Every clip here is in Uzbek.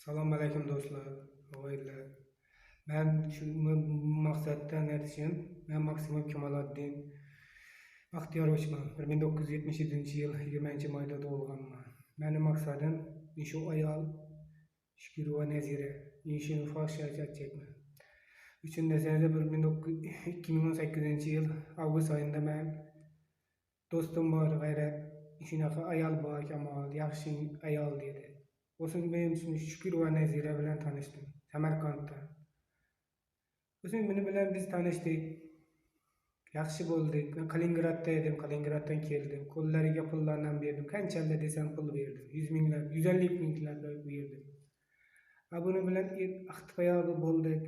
Assalomu alaykum do'stlar, og'aylar. Men shu maqsaddan aytishim, men Maksimov Kamoliddin Baxtiyorovman. 1977-yil 20-mayda tug'ilganman. Mening maqsadim shu ayol Shukirova Nazira, ishini fohishaga chekman. Uchun desangiz 2018-yil avgust oyida men do'stim bor g'ayrat, shunaqa ayol bor, Kamol, yaxshi ayol dedi. O'shin men Shukirova Nazira bilan tanishdim Samarqandda. O'shin meni bilan biz tanishdik. Yaxshi bo'ldik. Men Kaliningradda edim, Kaliningraddan keldim. Qo'llariga pullarni berdim. Qanchalar desam pul berdim. 100 minglab, 150 minglab berdim. Buni bilan aqtipayog'i bo'ldik.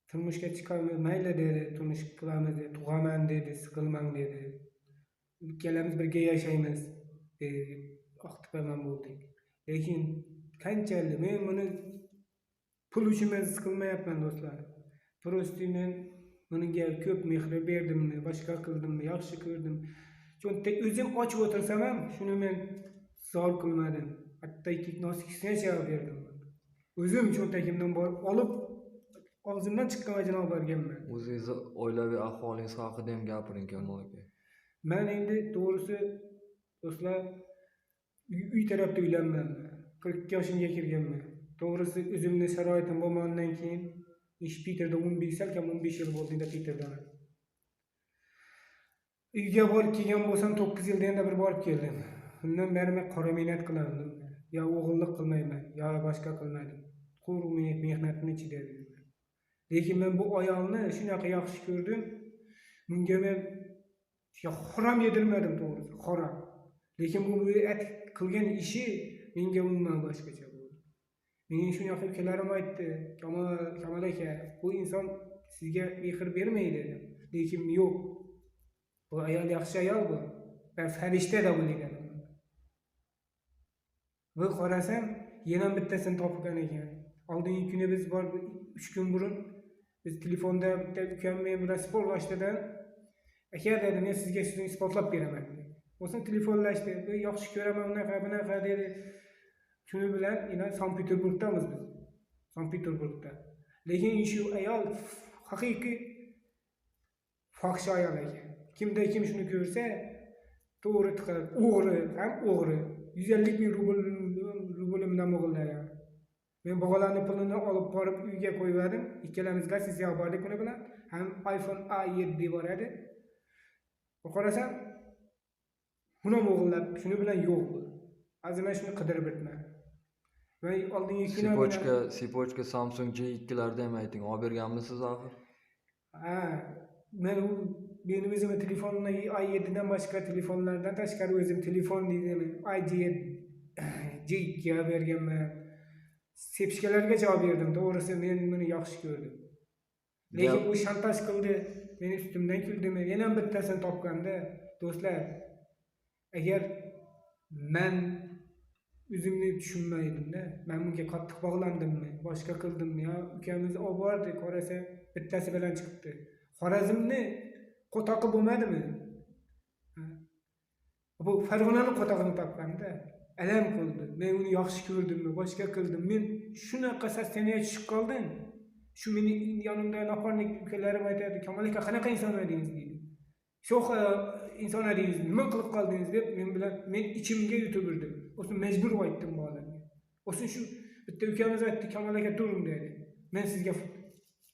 Turmushga chiqamiz, mayli dedi, turmush qilamiz dedi, tug'aman dedi, siqilmang dedi. Ikkalamiz birga yashaymiz dedi. Aqtipaman bo'ldik. Lekin qanchalik men buni pul uchun siqilmayapman do'stlar. Prosti men bunga ko'p mehr berdimmi, boshqa qildimmi, yaxshi ko'rdim. Chunki o'zim ochib o'tirsam ham shuni men zor qilmadim. Hattoki nosikisga javob berdim. O'zim cho'ntagimdan borib olib og'zimdan chiqqan javob berganman. O'zingiz oilaviy ahvolingiz haqida ham gapiring Kamol aka. Men endi to'g'risi do'stlar uy tarafda uylanman. 40 yoshimga kirganman. To'g'risi o'zimning sharoitim bo'lgandan keyin Piterda 15 yil bo'ldi Piterda. Uyga borib kelgan bo'lsam 9 yilda endi bir borib keldim. Undan beri men qora mehnat qilardim. Ya o'g'illik qilmayman, ya boshqa qilmaydim. Quruq mehnatni chidadim. Lekin men bu ayolni shunaqa yaxshi ko'rdim. Bunga men harom yedirmadim to'g'risi, harom. Lekin bu qilgan ishi menga umuman boshqacha bo'ldi. Mening shunaqa ukalarim aytdi, Kamol aka, bu inson sizga mehr bermaydi. Lekin yo'q. Bu ayol yaxshi ayol bu. Ben farishta deb o'ylaganman. Va qarasam, yana bittasini topgan ekan. Oldingi kuni biz bor 3 kun burun biz telefonda bitta ukam men bilan sportlashdidan, aka dedi, men sizga shuni isbotlab beraman dedi. O'sha telefonlashdi, yaxshi ko'raman bunaqa dedi. Shuni bilan yana Sankt-Peterburgdamiz biz. Sankt-Peterburgda. Lekin shu ayol haqiqiy fohish ayol ekan. Kimda kim shuni ko'rsa, to'g'ri tiqib, o'g'ri. 150 ming rublimdan o'g'irlagan. Men bog'larning pulini olib borib uyga qo'ydim. Ikkalamiz gassiya bordik buni bilan. Ham iPhone A7 bor edi. Qarasam, buni o'g'irlab, shuni bilan yo'q. Azman shuni qidirib bitman. Va oldingi kino Sipochka Samsung J2'larda ham ayting, olib berganmisiz axir? Ha, men benim o'zim telefonimni i7 dan boshqa telefonlardan tashqari o'zim telefon deydim, J2 ga berganman. Sepishkalarga javob berdim. To'g'risi men buni yaxshi ko'rdim. Lekin u shantaj qildi, meni ustimdan kuldimi? Yana bittasini topganda, do'stlar, agar men o'zimni tushunmaydim-da, men bunga qattiq bog'landimmi, boshqa qildimmi yo ukamizni olib bordi, qarasa bittasi bilan chiqibdi. Xorazmni qo'taqi bo'lmadimi? Bu Farg'onani qotog'ini topganda alam qildi. Men uni yaxshi ko'rdimmi, boshqa qildim. Men shunaqa sastaniya tushib qoldim. Shu meni yonimda nafarlik ukalarim aytadi, Kamol aka, qanaqa inson edingiz deydi. Sho'xa inson edingiz, nima qilib qoldingiz deb men ichimga yutib urdim. O'sha majbur aytdim bolalarga. O'sha shu bitta ukamiz aytdi, Kamol aka turing dedi. Men sizga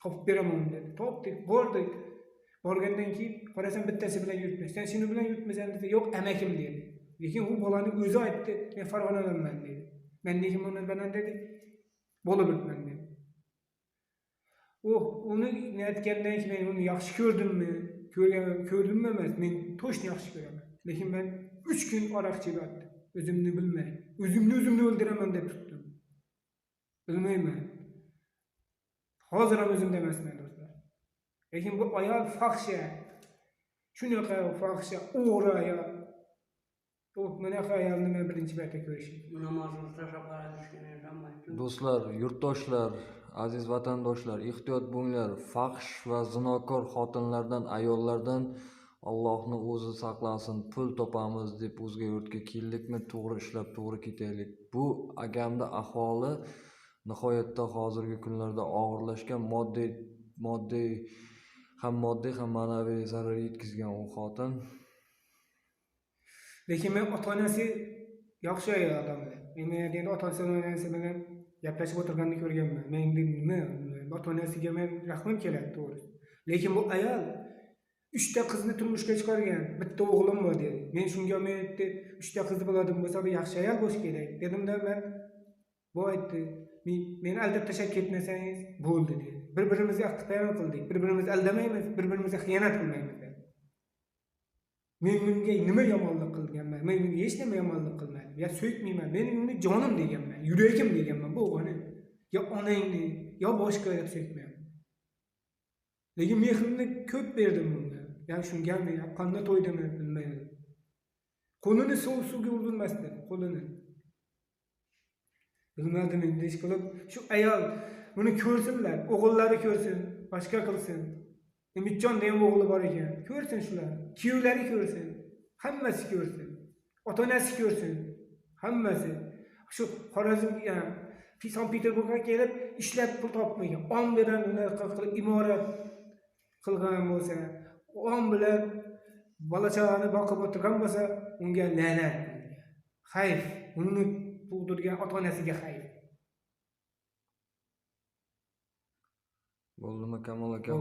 topib beraman dedi. Topdik, bordik. Borgandan keyin qarasam bittasi bilan yuribmiz. Sen shuni bilan yuribmisan desa, yo'q, amakim dedi. Lekin u bolaning o'zi aytdi, men Farg'onadanman dedi. Men lekin buni bilan dedi, bo'lib o'tman dedi. Uni aytgandan keyin men uni yaxshi ko'rdimmi? Ko'rdimmi emas, men to'shni yaxshi ko'raman. Lekin men 3 kun aroq chekdim. O'zimni bilmay, o'zimni o'ldiraman deb tutdim. Bilmayman. Hozir ham o'zimda emasman do'stlar. Lekin bu ayol fohisha. Shunaqa fohisha, o'g'ri ayol. Bunaqa ayolni men birinchi marta ko'rishim. Do'stlar, yurtdoshlar, aziz vatandoshlar, ehtiyot bo'linglar. Fahish va zinokor xotinlardan, ayollardan Allohni o'zi saqlasin, pul topamiz deb o'zga yurtga keldikmi, to'g'ri ishlab, to'g'ri ketaylik. Bu akamda ahvoli nihoyatda hozirgi kunlarda og'irlashgan, moddiy ham ma'naviy zarar yetkazgan u xotin. Lekin men ota-onasi yaxshi odamlar. Men endi ota-onasi bilan gaplashib o'tirganini ko'rganman. Men nima ota-onasiga men rahmim keladi to'g'ri. Lekin bu ayol 3 ta qizni turmushga chiqargan, bitta o'g'lim bor dedi. Men shunga men aytdi, 3 ta qizi bo'ladigan bo'lsa, bu yaxshi ayol bo'lish kerak. Dedimda men bu aytdi, men aldab tashlab ketmasangiz bo'ldi dedi. Bir-birimizga ixtiyor qildik, bir-birimizni aldamaymiz, bir-birimizga xiyonat qilmaymiz dedi. Men bunga nima yomonlik qilganman? Men bunga hech nima yomonlik qilmadim. Ya so'ytmayman. Men uni jonim deganman, yuragim deganman. Bu o'g'ani yo onangni, yo boshqa deb so'ytmayman. Lekin mehrimni ko'p berdim bunga. Ya shungami, ya qanday to'ydimi bilmayman. Qo'lini suvga urilmasdi, qo'lini. Bilmadim endi ish qilib, shu ayol buni ko'rsinlar, o'g'illari ko'rsin, boshqa qilsin. Umidjon degan o'g'li bor ekan. Ko'rsin shular. Kuyovlari ko'rsin. Hammasi ko'rsin. Ota-onasi ko'rsin. Hammasi. Shu Xorazmga, Sankt-Peterburgga kelib ishlab pul topmagan. On bilan unaqa qilib imorat qilgan bo'lsa, on bilan bola-chaqani boqib o'tirgan bo'lsa, unga la'nat. Xayf. Uni tug'dirgan ota-onasiga xayf. Bo'ldimi Kamol aka?